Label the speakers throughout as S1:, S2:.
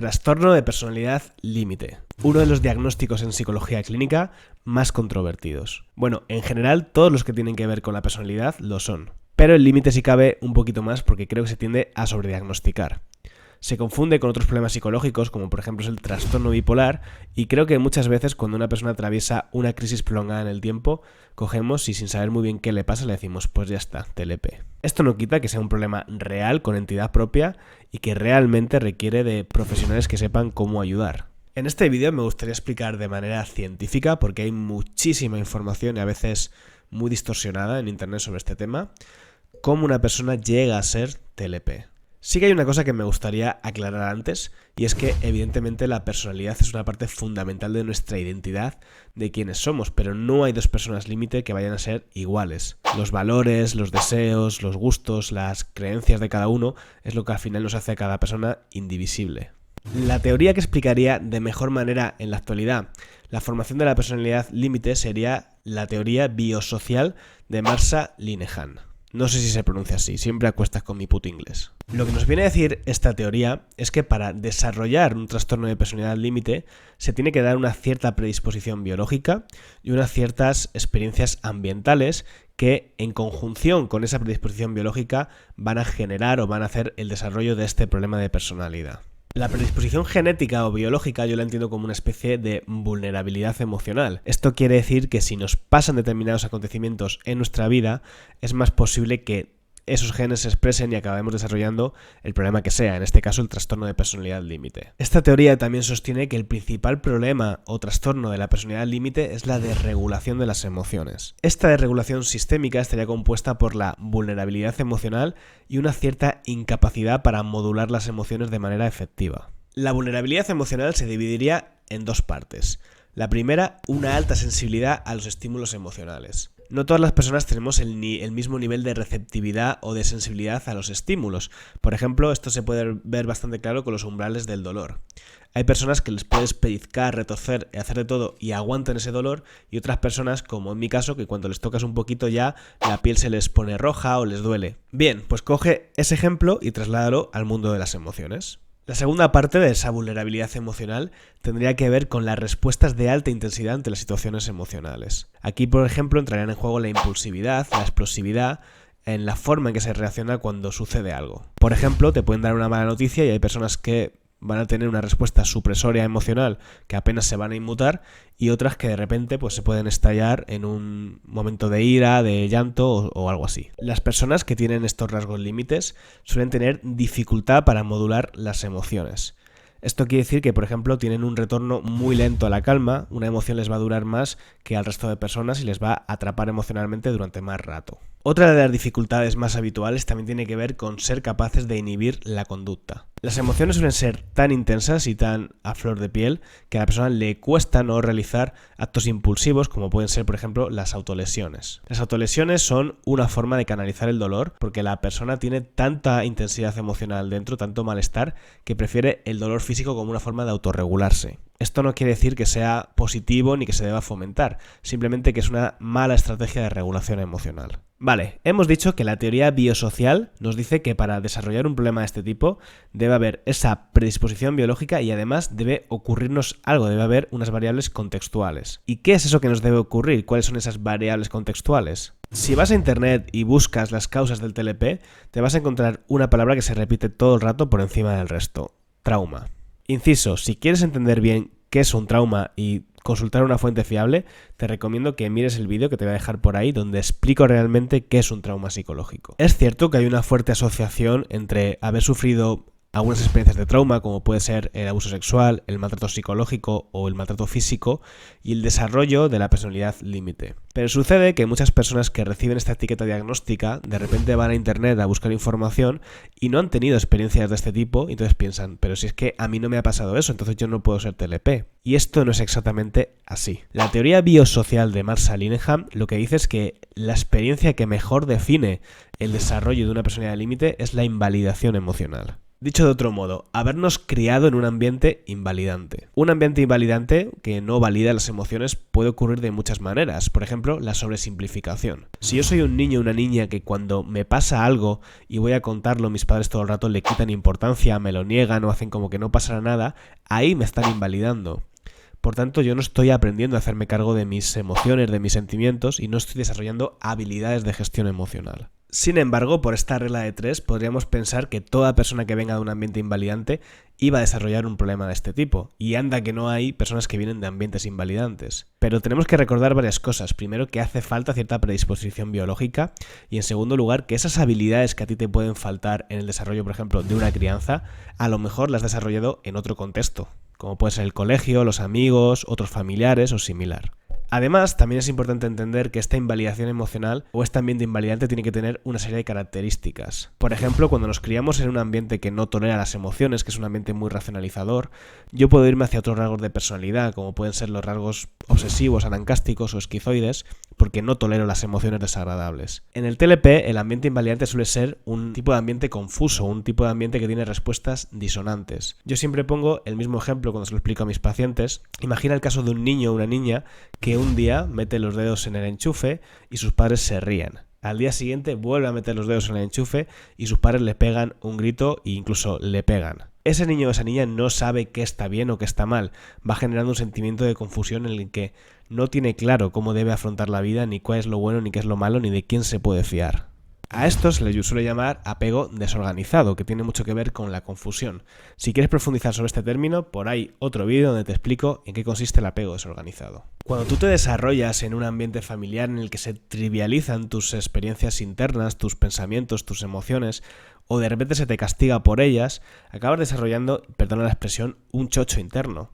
S1: Trastorno de personalidad límite. Uno de los diagnósticos en psicología clínica más controvertidos. Bueno, en general todos los que tienen que ver con la personalidad lo son. Pero el límite sí cabe un poquito más porque creo que se tiende a sobrediagnosticar. Se confunde con otros problemas psicológicos como por ejemplo es el trastorno bipolar y creo que muchas veces cuando una persona atraviesa una crisis prolongada en el tiempo, cogemos y sin saber muy bien qué le pasa le decimos pues ya está, TLP. Esto no quita que sea un problema real con entidad propia y que realmente requiere de profesionales que sepan cómo ayudar. En este vídeo me gustaría explicar de manera científica, porque hay muchísima información y a veces muy distorsionada en internet sobre este tema, cómo una persona llega a ser TLP. Sí que hay una cosa que me gustaría aclarar antes, y es que evidentemente la personalidad es una parte fundamental de nuestra identidad, de quiénes somos, pero no hay dos personas límite que vayan a ser iguales. Los valores, los deseos, los gustos, las creencias de cada uno es lo que al final nos hace a cada persona indivisible. La teoría que explicaría de mejor manera en la actualidad la formación de la personalidad límite sería la teoría biosocial de Marsha Linehan. No sé si se pronuncia así, siempre a cuestas con mi puto inglés. Lo que nos viene a decir esta teoría es que para desarrollar un trastorno de personalidad límite se tiene que dar una cierta predisposición biológica y unas ciertas experiencias ambientales que en conjunción con esa predisposición biológica van a generar o van a hacer el desarrollo de este problema de personalidad. La predisposición genética o biológica yo la entiendo como una especie de vulnerabilidad emocional. Esto quiere decir que si nos pasan determinados acontecimientos en nuestra vida, es más posible que esos genes se expresen y acabemos desarrollando el problema que sea, en este caso el trastorno de personalidad límite. Esta teoría también sostiene que el principal problema o trastorno de la personalidad límite es la desregulación de las emociones. Esta desregulación sistémica estaría compuesta por la vulnerabilidad emocional y una cierta incapacidad para modular las emociones de manera efectiva. La vulnerabilidad emocional se dividiría en dos partes. La primera, una alta sensibilidad a los estímulos emocionales. No todas las personas tenemos el mismo nivel de receptividad o de sensibilidad a los estímulos. Por ejemplo, esto se puede ver bastante claro con los umbrales del dolor. Hay personas que les puedes pellizcar, retorcer, hacer de todo y aguantan ese dolor, y otras personas, como en mi caso, que cuando les tocas un poquito ya la piel se les pone roja o les duele. Bien, pues coge ese ejemplo y trasládalo al mundo de las emociones. La segunda parte de esa vulnerabilidad emocional tendría que ver con las respuestas de alta intensidad ante las situaciones emocionales. Aquí, por ejemplo, entrarían en juego la impulsividad, la explosividad, en la forma en que se reacciona cuando sucede algo. Por ejemplo, te pueden dar una mala noticia y hay personas que van a tener una respuesta supresoria emocional que apenas se van a inmutar, y otras que de repente pues se pueden estallar en un momento de ira, de llanto o algo así. Las personas que tienen estos rasgos límites suelen tener dificultad para modular las emociones. Esto quiere decir que, por ejemplo, tienen un retorno muy lento a la calma, una emoción les va a durar más que al resto de personas y les va a atrapar emocionalmente durante más rato. Otra de las dificultades más habituales también tiene que ver con ser capaces de inhibir la conducta. Las emociones suelen ser tan intensas y tan a flor de piel que a la persona le cuesta no realizar actos impulsivos como pueden ser, por ejemplo, las autolesiones. Las autolesiones son una forma de canalizar el dolor porque la persona tiene tanta intensidad emocional dentro, tanto malestar, que prefiere el dolor físico como una forma de autorregularse. Esto no quiere decir que sea positivo ni que se deba fomentar, simplemente que es una mala estrategia de regulación emocional. Vale, hemos dicho que la teoría biosocial nos dice que para desarrollar un problema de este tipo debe haber esa predisposición biológica y además debe ocurrirnos algo, debe haber unas variables contextuales. ¿Y qué es eso que nos debe ocurrir? ¿Cuáles son esas variables contextuales? Si vas a internet y buscas las causas del TLP, te vas a encontrar una palabra que se repite todo el rato por encima del resto: trauma. Inciso, si quieres entender bien qué es un trauma y consultar una fuente fiable, te recomiendo que mires el vídeo que te voy a dejar por ahí donde explico realmente qué es un trauma psicológico. Es cierto que hay una fuerte asociación entre haber sufrido algunas experiencias de trauma, como puede ser el abuso sexual, el maltrato psicológico o el maltrato físico, y el desarrollo de la personalidad límite. Pero sucede que muchas personas que reciben esta etiqueta diagnóstica de repente van a internet a buscar información y no han tenido experiencias de este tipo, y entonces piensan, pero si es que a mí no me ha pasado eso, entonces yo no puedo ser TLP. Y esto no es exactamente así. La teoría biosocial de Marsha Linehan lo que dice es que la experiencia que mejor define el desarrollo de una personalidad límite es la invalidación emocional. Dicho de otro modo, habernos criado en un ambiente invalidante. Un ambiente invalidante que no valida las emociones puede ocurrir de muchas maneras. Por ejemplo, la sobresimplificación. Si yo soy un niño o una niña que cuando me pasa algo y voy a contarlo, mis padres todo el rato le quitan importancia, me lo niegan o hacen como que no pasará nada, ahí me están invalidando. Por tanto, yo no estoy aprendiendo a hacerme cargo de mis emociones, de mis sentimientos y no estoy desarrollando habilidades de gestión emocional. Sin embargo, por esta regla de 3, podríamos pensar que toda persona que venga de un ambiente invalidante iba a desarrollar un problema de este tipo. Y anda que no hay personas que vienen de ambientes invalidantes. Pero tenemos que recordar varias cosas. Primero, que hace falta cierta predisposición biológica. Y en segundo lugar, que esas habilidades que a ti te pueden faltar en el desarrollo, por ejemplo, de una crianza, a lo mejor las has desarrollado en otro contexto, como puede ser el colegio, los amigos, otros familiares o similar. Además, también es importante entender que esta invalidación emocional o este ambiente invalidante tiene que tener una serie de características. Por ejemplo, cuando nos criamos en un ambiente que no tolera las emociones, que es un ambiente muy racionalizador, yo puedo irme hacia otros rasgos de personalidad, como pueden ser los rasgos obsesivos, anancásticos o esquizoides, porque no tolero las emociones desagradables. En el TLP, el ambiente invalidante suele ser un tipo de ambiente confuso, un tipo de ambiente que tiene respuestas disonantes. Yo siempre pongo el mismo ejemplo cuando se lo explico a mis pacientes. Imagina el caso de un niño o una niña que un día mete los dedos en el enchufe y sus padres se ríen. Al día siguiente vuelve a meter los dedos en el enchufe y sus padres le pegan un grito e incluso le pegan. Ese niño o esa niña no sabe qué está bien o qué está mal. Va generando un sentimiento de confusión en el que no tiene claro cómo debe afrontar la vida, ni cuál es lo bueno, ni qué es lo malo, ni de quién se puede fiar. A esto se le suele llamar apego desorganizado, que tiene mucho que ver con la confusión. Si quieres profundizar sobre este término, por ahí otro vídeo donde te explico en qué consiste el apego desorganizado. Cuando tú te desarrollas en un ambiente familiar en el que se trivializan tus experiencias internas, tus pensamientos, tus emociones, o de repente se te castiga por ellas, acabas desarrollando, perdona la expresión, un chocho interno.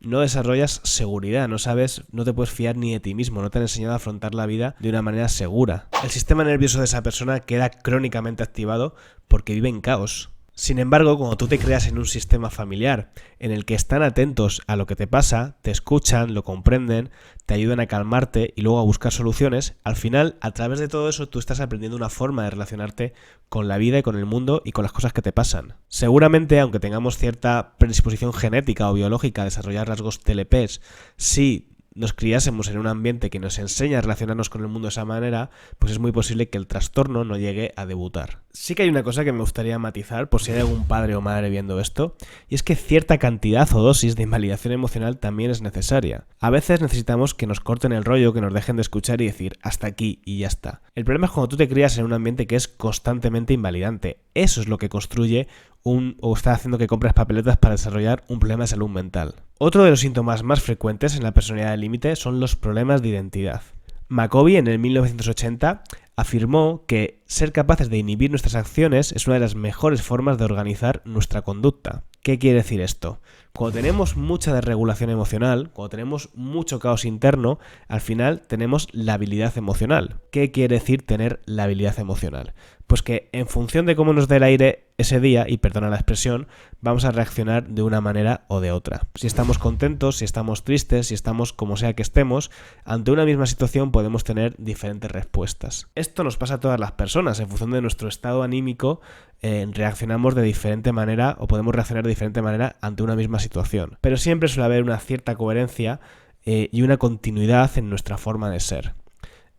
S1: No desarrollas seguridad, no te puedes fiar ni de ti mismo, no te han enseñado a afrontar la vida de una manera segura. El sistema nervioso de esa persona queda crónicamente activado porque vive en caos. Sin embargo, cuando tú te creas en un sistema familiar en el que están atentos a lo que te pasa, te escuchan, lo comprenden, te ayudan a calmarte y luego a buscar soluciones, al final, a través de todo eso, tú estás aprendiendo una forma de relacionarte con la vida y con el mundo y con las cosas que te pasan. Seguramente, aunque tengamos cierta predisposición genética o biológica a desarrollar rasgos TLPs, si nos criásemos en un ambiente que nos enseña a relacionarnos con el mundo de esa manera, pues es muy posible que el trastorno no llegue a debutar. Sí que hay una cosa que me gustaría matizar, por si hay algún padre o madre viendo esto, y es que cierta cantidad o dosis de invalidación emocional también es necesaria. A veces necesitamos que nos corten el rollo, que nos dejen de escuchar y decir hasta aquí y ya está. El problema es cuando tú te crías en un ambiente que es constantemente invalidante. Eso es lo que construye o está haciendo que compres papeletas para desarrollar un problema de salud mental. Otro de los síntomas más frecuentes en la personalidad límite son los problemas de identidad. Macovy en el 1980 afirmó que ser capaces de inhibir nuestras acciones es una de las mejores formas de organizar nuestra conducta. ¿Qué quiere decir esto? Cuando tenemos mucha desregulación emocional, cuando tenemos mucho caos interno, al final tenemos la habilidad emocional. ¿Qué quiere decir tener la habilidad emocional? Pues que en función de cómo nos dé el aire ese día, y perdona la expresión, vamos a reaccionar de una manera o de otra. Si estamos contentos, si estamos tristes, si estamos como sea que estemos, ante una misma situación podemos tener diferentes respuestas. Esto nos pasa a todas las personas. En función de nuestro estado anímico, reaccionamos de diferente manera o podemos reaccionar de diferente manera ante una misma situación. Pero siempre suele haber una cierta coherencia y una continuidad en nuestra forma de ser.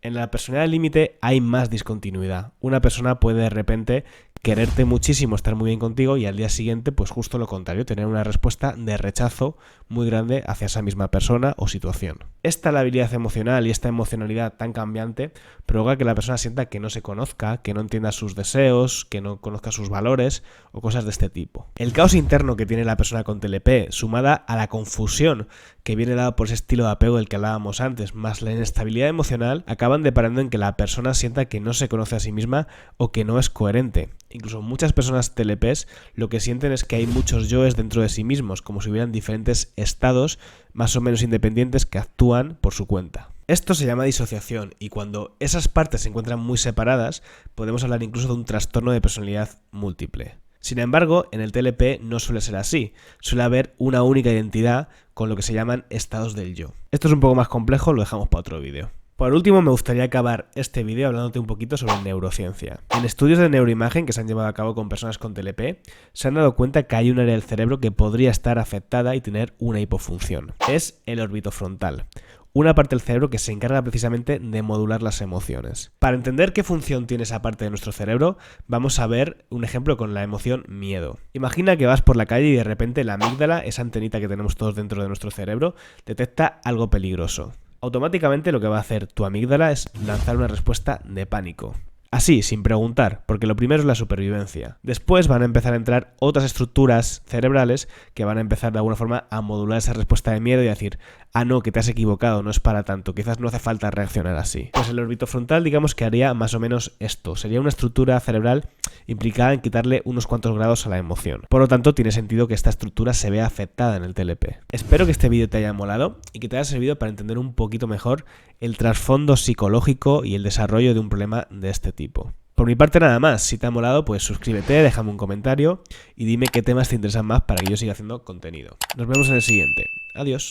S1: En la personalidad límite hay más discontinuidad. Una persona puede de repente quererte muchísimo, estar muy bien contigo y al día siguiente, pues justo lo contrario, tener una respuesta de rechazo muy grande hacia esa misma persona o situación. Esta labilidad emocional y esta emocionalidad tan cambiante provoca que la persona sienta que no se conozca, que no entienda sus deseos, que no conozca sus valores o cosas de este tipo. El caos interno que tiene la persona con TLP, sumada a la confusión que viene dado por ese estilo de apego del que hablábamos antes, más la inestabilidad emocional, acaban deparando en que la persona sienta que no se conoce a sí misma o que no es coherente. Incluso muchas personas TLPs lo que sienten es que hay muchos yoes dentro de sí mismos, como si hubieran diferentes estados más o menos independientes que actúan por su cuenta. Esto se llama disociación y cuando esas partes se encuentran muy separadas, podemos hablar incluso de un trastorno de personalidad múltiple. Sin embargo, en el TLP no suele ser así. Suele haber una única identidad con lo que se llaman estados del yo. Esto es un poco más complejo, lo dejamos para otro vídeo. Por último, me gustaría acabar este vídeo hablándote un poquito sobre neurociencia. En estudios de neuroimagen que se han llevado a cabo con personas con TLP, se han dado cuenta que hay un área del cerebro que podría estar afectada y tener una hipofunción. Es el orbitofrontal, una parte del cerebro que se encarga precisamente de modular las emociones. Para entender qué función tiene esa parte de nuestro cerebro, vamos a ver un ejemplo con la emoción miedo. Imagina que vas por la calle y de repente la amígdala, esa antenita que tenemos todos dentro de nuestro cerebro, detecta algo peligroso. Automáticamente lo que va a hacer tu amígdala es lanzar una respuesta de pánico. Así, sin preguntar, porque lo primero es la supervivencia. Después van a empezar a entrar otras estructuras cerebrales que van a empezar de alguna forma a modular esa respuesta de miedo y a decir, ah no, que te has equivocado, no es para tanto, quizás no hace falta reaccionar así. Pues el orbitofrontal digamos que haría más o menos esto, sería una estructura cerebral implicada en quitarle unos cuantos grados a la emoción. Por lo tanto, tiene sentido que esta estructura se vea afectada en el TLP. Espero que este vídeo te haya molado y que te haya servido para entender un poquito mejor el trasfondo psicológico y el desarrollo de un problema de este tipo. Por mi parte nada más, si te ha molado pues suscríbete, déjame un comentario y dime qué temas te interesan más para que yo siga haciendo contenido. Nos vemos en el siguiente. Adiós.